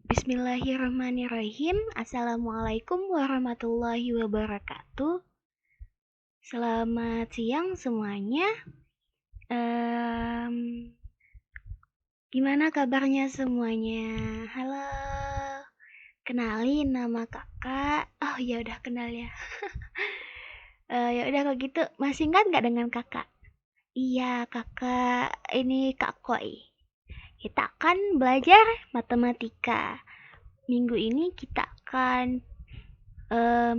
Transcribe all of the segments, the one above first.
Bismillahirrahmanirrahim. Assalamualaikum warahmatullahi wabarakatuh. Selamat siang semuanya. Gimana kabarnya semuanya? Halo. Kenalin nama kakak. Oh ya udah kenal ya. Ya udah kalau gitu masih ingat nggak dengan kakak? Iya kakak. Ini Kak Koi. Kita akan belajar matematika. Minggu ini kita akan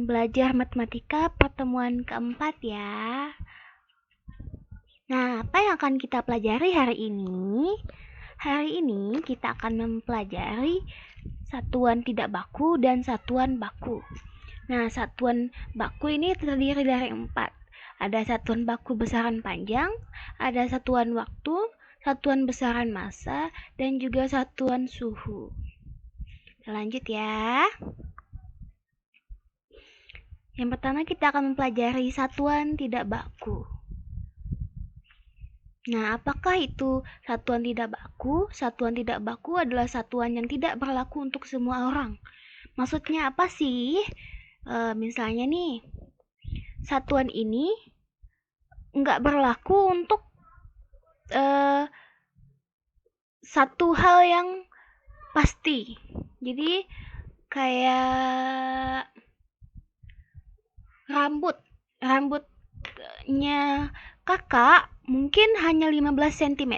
belajar matematika pertemuan keempat ya. Nah, apa yang akan kita pelajari hari ini? Hari ini kita akan mempelajari satuan tidak baku dan satuan baku. Nah, satuan baku ini terdiri dari 4. Ada satuan baku besaran panjang, ada satuan waktu, satuan besaran massa, dan juga satuan suhu. Lanjut ya. Yang pertama kita akan mempelajari satuan tidak baku. Nah, apakah itu satuan tidak baku? Satuan tidak baku adalah satuan yang tidak berlaku untuk semua orang. Maksudnya apa sih? Misalnya nih, satuan ini nggak berlaku untuk satu hal yang pasti. Jadi kayak rambutnya kakak mungkin hanya 15 cm.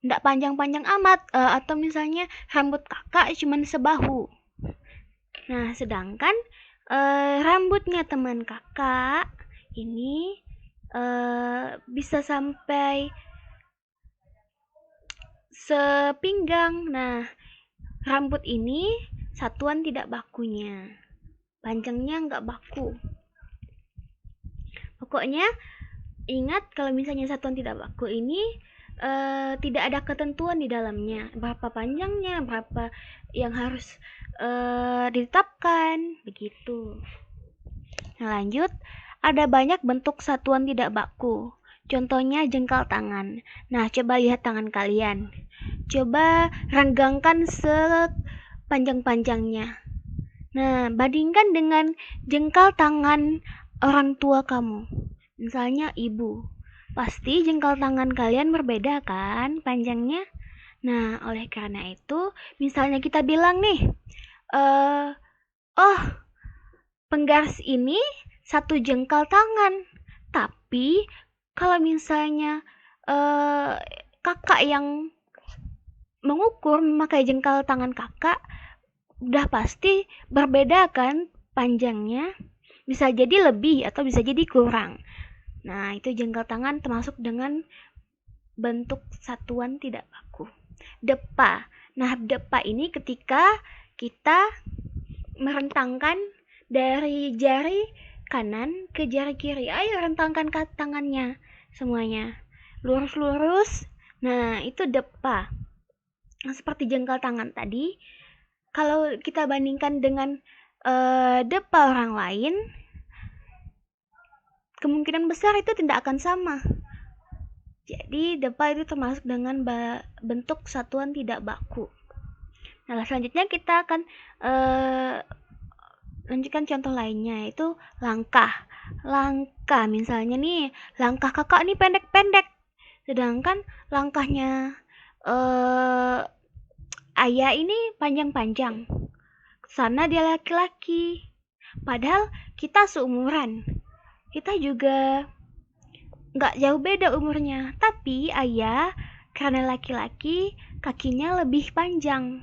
Nggak panjang-panjang amat, atau misalnya rambut kakak cuma sebahu. Nah, sedangkan rambutnya teman kakak ini bisa sampai sepinggang. Nah, rambut ini satuan tidak bakunya. Panjangnya nggak baku. Pokoknya ingat kalau misalnya satuan tidak baku ini tidak ada ketentuan di dalamnya. Berapa panjangnya, berapa yang harus ditetapkan, begitu. Nah, lanjut. Ada banyak bentuk satuan tidak baku. Contohnya jengkal tangan. Nah, coba lihat tangan kalian. Coba renggangkan sepanjang-panjangnya. Nah, bandingkan dengan jengkal tangan orang tua kamu. Misalnya ibu. Pasti jengkal tangan kalian berbeda kan panjangnya? Nah, oleh karena itu, misalnya kita bilang nih, penggaris ini 1 jengkal tangan. Tapi, kalau misalnya kakak yang mengukur memakai jengkal tangan kakak, udah pasti berbeda kan panjangnya. Bisa jadi lebih atau bisa jadi kurang. Nah, itu jengkal tangan termasuk dengan bentuk satuan tidak baku. Depa. Nah, depa ini ketika kita merentangkan dari jari kanan ke jari kiri. Ayo rentangkan tangannya semuanya. Lurus-lurus. Nah, itu depa. Nah, seperti jengkal tangan tadi, kalau kita bandingkan dengan depa orang lain, kemungkinan besar itu tidak akan sama. Jadi depa itu termasuk dengan bentuk satuan tidak baku. Nah, selanjutnya kita akan lanjutkan contoh lainnya, yaitu langkah. Langkah misalnya nih, langkah kakak nih pendek-pendek, sedangkan langkahnya ayah ini panjang-panjang. Sana dia laki-laki. Padahal kita seumuran. Kita juga nggak jauh beda umurnya. Tapi ayah karena laki-laki kakinya lebih panjang.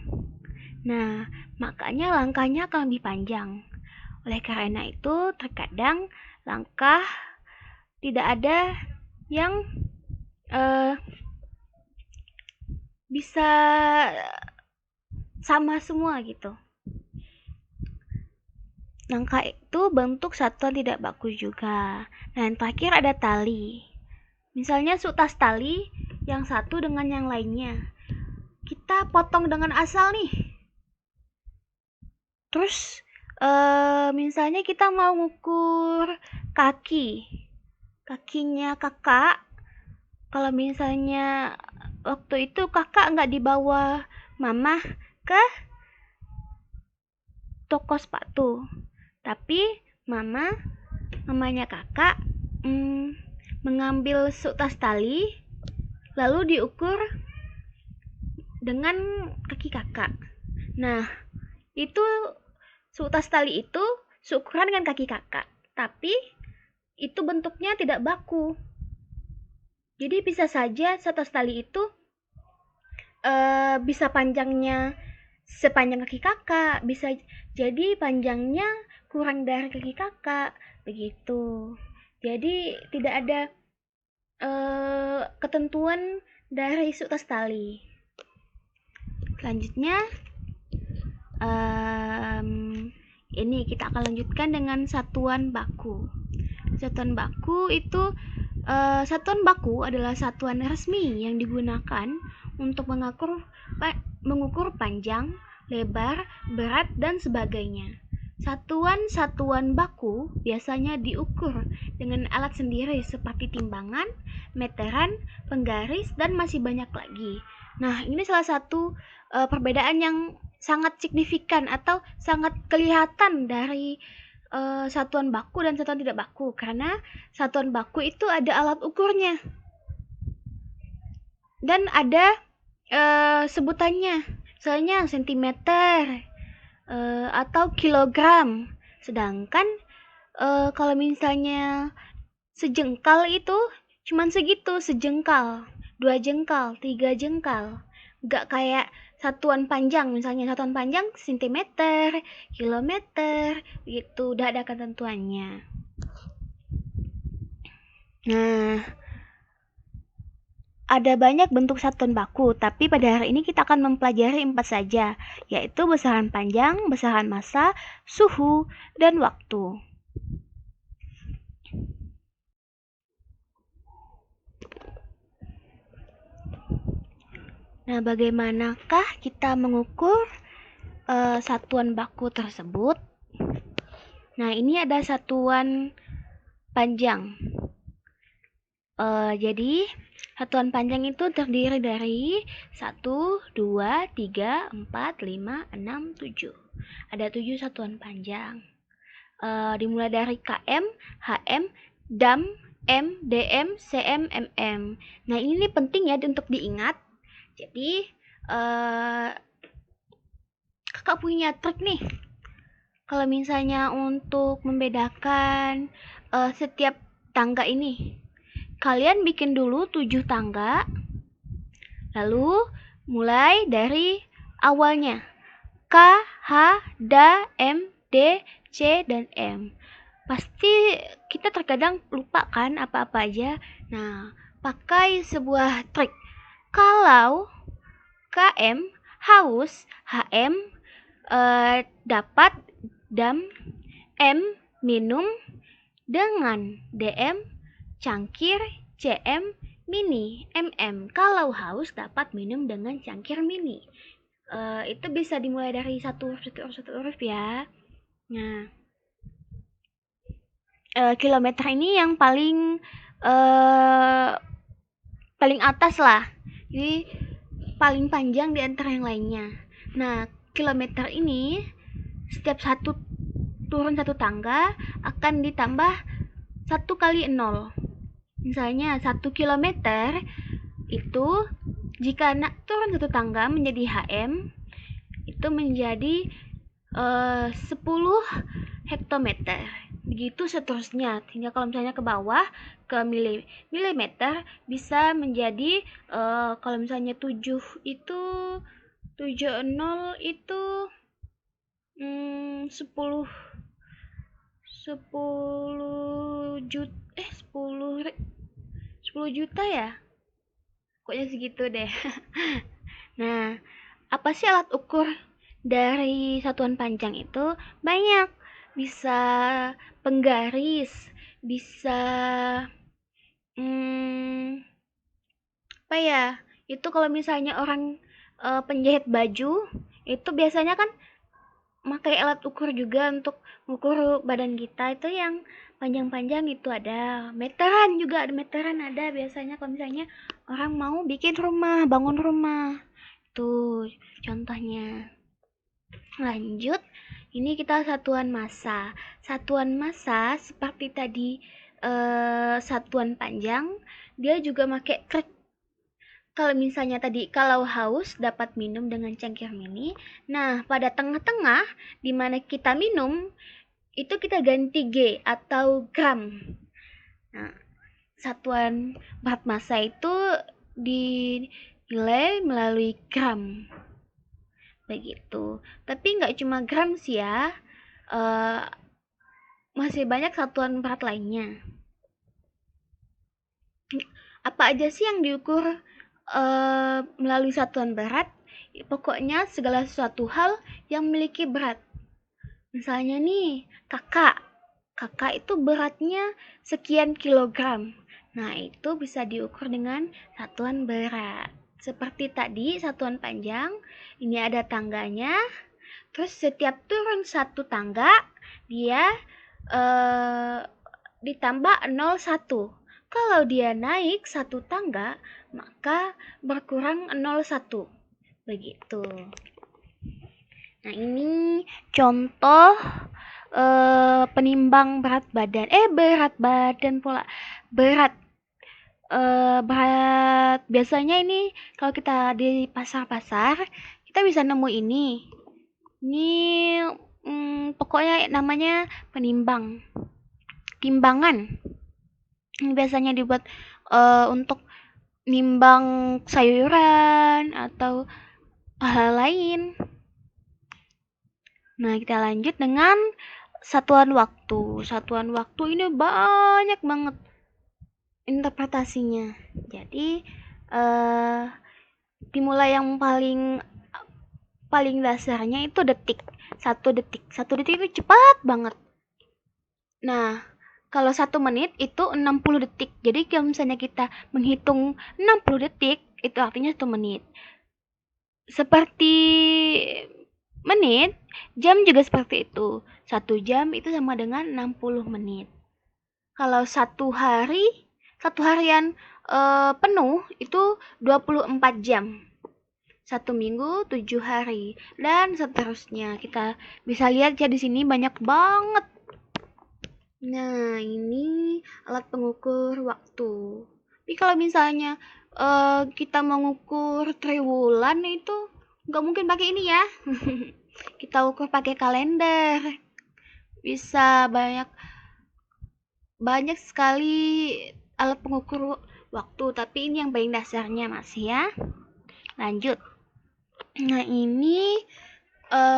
Nah, makanya langkahnya akan lebih panjang. Oleh karena itu, terkadang langkah tidak ada yang bisa sama semua gitu. Langkah itu bentuk satuan tidak baku juga. Nah, yang terakhir ada tali. Misalnya sutas tali yang satu dengan yang lainnya. Kita potong dengan asal nih. Terus misalnya kita mau ngukur kakinya kakak. Kalau misalnya waktu itu kakak nggak di bawah mama ke toko sepatu. Tapi mamanya kakak mengambil seutas tali lalu diukur dengan kaki kakak. Nah, itu seutas tali itu seukuran dengan kaki kakak, tapi itu bentuknya tidak baku. Jadi bisa saja seutas tali itu bisa panjangnya sepanjang kaki kakak, bisa jadi panjangnya kurang dari kaki kakak, begitu. Jadi tidak ada ketentuan dari seutas tali. Selanjutnya ini kita akan lanjutkan dengan satuan baku. Satuan baku itu satuan baku adalah satuan resmi yang digunakan untuk mengukur panjang, lebar, berat, dan sebagainya. Satuan-satuan baku biasanya diukur dengan alat sendiri seperti timbangan, meteran, penggaris, dan masih banyak lagi. Nah, ini salah satu perbedaan yang sangat signifikan atau sangat kelihatan dari satuan baku dan satuan tidak baku, karena satuan baku itu ada alat ukurnya dan ada sebutannya, misalnya sentimeter atau kilogram. Sedangkan kalau misalnya sejengkal itu cuman segitu, sejengkal, 2 jengkal, 3 jengkal. Gak kayak satuan panjang, misalnya satuan panjang sentimeter, kilometer, gitu, udah ada ketentuannya. Nah, ada banyak bentuk satuan baku, tapi pada hari ini kita akan mempelajari 4 saja, yaitu besaran panjang, besaran massa, suhu, dan waktu. Nah, bagaimanakah kita mengukur satuan baku tersebut? Nah, ini ada satuan panjang. Jadi, satuan panjang itu terdiri dari 1, 2, 3, 4, 5, 6, 7. Ada 7 satuan panjang. Dimulai dari km, hm, dam, m, dm, cm, mm. Nah, ini penting ya untuk diingat. Jadi, kakak punya trik nih. Kalau misalnya untuk membedakan setiap tangga ini, kalian bikin dulu 7 tangga, lalu mulai dari awalnya. K, H, D, M, D, C, dan M. Pasti kita terkadang lupa kan apa-apa aja. Nah, pakai sebuah trik. Kalau KM haus, HM dapat, dam, M minum, dengan DM cangkir, CM mini, MM kalau haus dapat minum dengan cangkir mini. Itu bisa dimulai dari satu huruf ya. Nah, kilometer ini yang paling atas lah, jadi paling panjang di antara yang lainnya. Nah, kilometer ini setiap turun satu tangga akan ditambah 1 kali 0. Misalnya 1 kilometer itu jika turun satu tangga menjadi HM, itu menjadi 10 hektometer. Begitu seterusnya, hingga kalau misalnya ke bawah ke milimeter bisa menjadi kalau misalnya 7 itu 70 itu 10 juta ya, pokoknya segitu deh. Nah, apa sih alat ukur dari satuan panjang itu? Banyak, bisa penggaris, bisa apa ya, itu kalau misalnya orang penjahit baju itu biasanya kan pakai alat ukur juga untuk mengukur badan kita. Itu yang panjang-panjang itu ada meteran juga, ada meteran ada biasanya kalau misalnya orang mau bikin rumah, bangun rumah Tuh contohnya. Lanjut, ini kita satuan massa. Satuan massa seperti tadi satuan panjang, dia juga pakai krek. Kalau misalnya tadi kalau haus dapat minum dengan cangkir mini. Nah, pada tengah-tengah di mana kita minum itu kita ganti G atau gram. Nah, satuan berat massa itu dinilai melalui gram. Begitu. Tapi nggak cuma gram sih ya. Masih banyak satuan berat lainnya. Apa aja sih yang diukur melalui satuan berat? Pokoknya segala sesuatu hal yang memiliki berat. Misalnya nih, kakak itu beratnya sekian kilogram. Nah, itu bisa diukur dengan satuan berat. Seperti tadi, satuan panjang, ini ada tangganya. Terus setiap turun satu tangga, dia ditambah 0,1. Kalau dia naik satu tangga, maka berkurang 0,1. Begitu. Nah, ini contoh penimbang berat badan. Berat badan pula. Berat biasanya ini kalau kita di pasar-pasar, kita bisa nemu ini. Ini pokoknya namanya penimbang. Timbangan. Ini biasanya dibuat untuk nimbang sayuran atau hal lain. Nah, kita lanjut dengan satuan waktu. Satuan waktu ini banyak banget interpretasinya. Jadi dimulai yang paling dasarnya itu detik. 1 detik. 1 detik itu cepat banget. Nah, kalau 1 menit itu 60 detik. Jadi kalau misalnya kita menghitung 60 detik, itu artinya 1 menit. Seperti menit, jam juga seperti itu. 1 jam itu sama dengan 60 menit. Kalau satu harian penuh itu 24 jam. 1 minggu 7 hari dan seterusnya. Kita bisa lihat ya di sini banyak banget. Nah, ini alat pengukur waktu. Tapi kalau misalnya kita mengukur triwulan itu nggak mungkin pakai ini ya. Kita ukur pakai kalender. Bisa banyak sekali alat pengukur waktu, tapi ini yang paling dasarnya masih ya. Lanjut. Nah, ini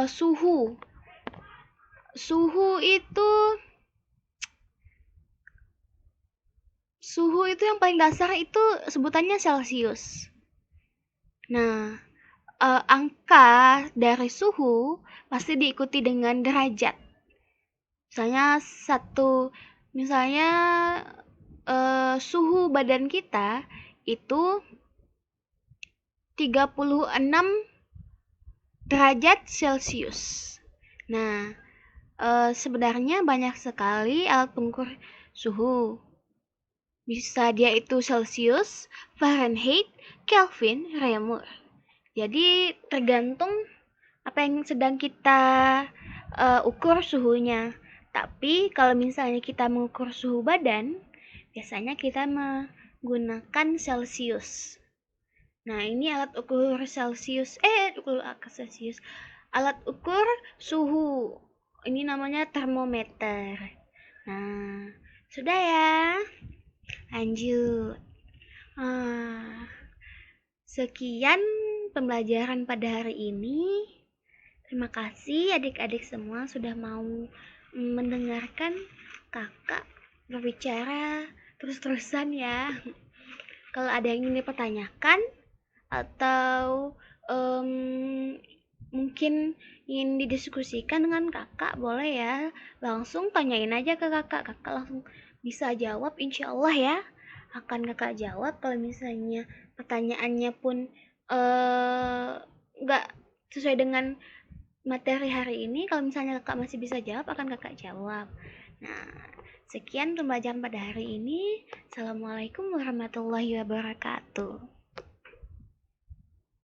suhu. Suhu itu yang paling dasar itu sebutannya Celcius. Nah, angka dari suhu pasti diikuti dengan derajat. Misalnya suhu badan kita itu 36 derajat Celcius. Nah, sebenarnya banyak sekali alat pengukur suhu. Bisa dia itu Celcius, Fahrenheit, Kelvin, Reaumur. Jadi tergantung apa yang sedang kita ukur suhunya. Tapi kalau misalnya kita mengukur suhu badan, biasanya kita menggunakan Celcius. Nah, ini alat ukur Celcius. Alat ukur suhu. Ini namanya termometer. Nah, sudah ya. Lanjut. Sekian pembelajaran pada hari ini. Terima kasih adik-adik semua sudah mau mendengarkan kakak berbicara terus-terusan ya. Kalau ada yang ingin dipertanyakan atau mungkin ingin didiskusikan dengan kakak, boleh ya. Langsung tanyain aja ke kakak. Kakak langsung bisa jawab, insya Allah ya. Akan kakak jawab. Kalau misalnya pertanyaannya pun nggak sesuai dengan materi hari ini, kalau misalnya kakak masih bisa jawab, akan kakak jawab. Nah, sekian pembelajaran pada hari ini. Assalamualaikum warahmatullahi wabarakatuh.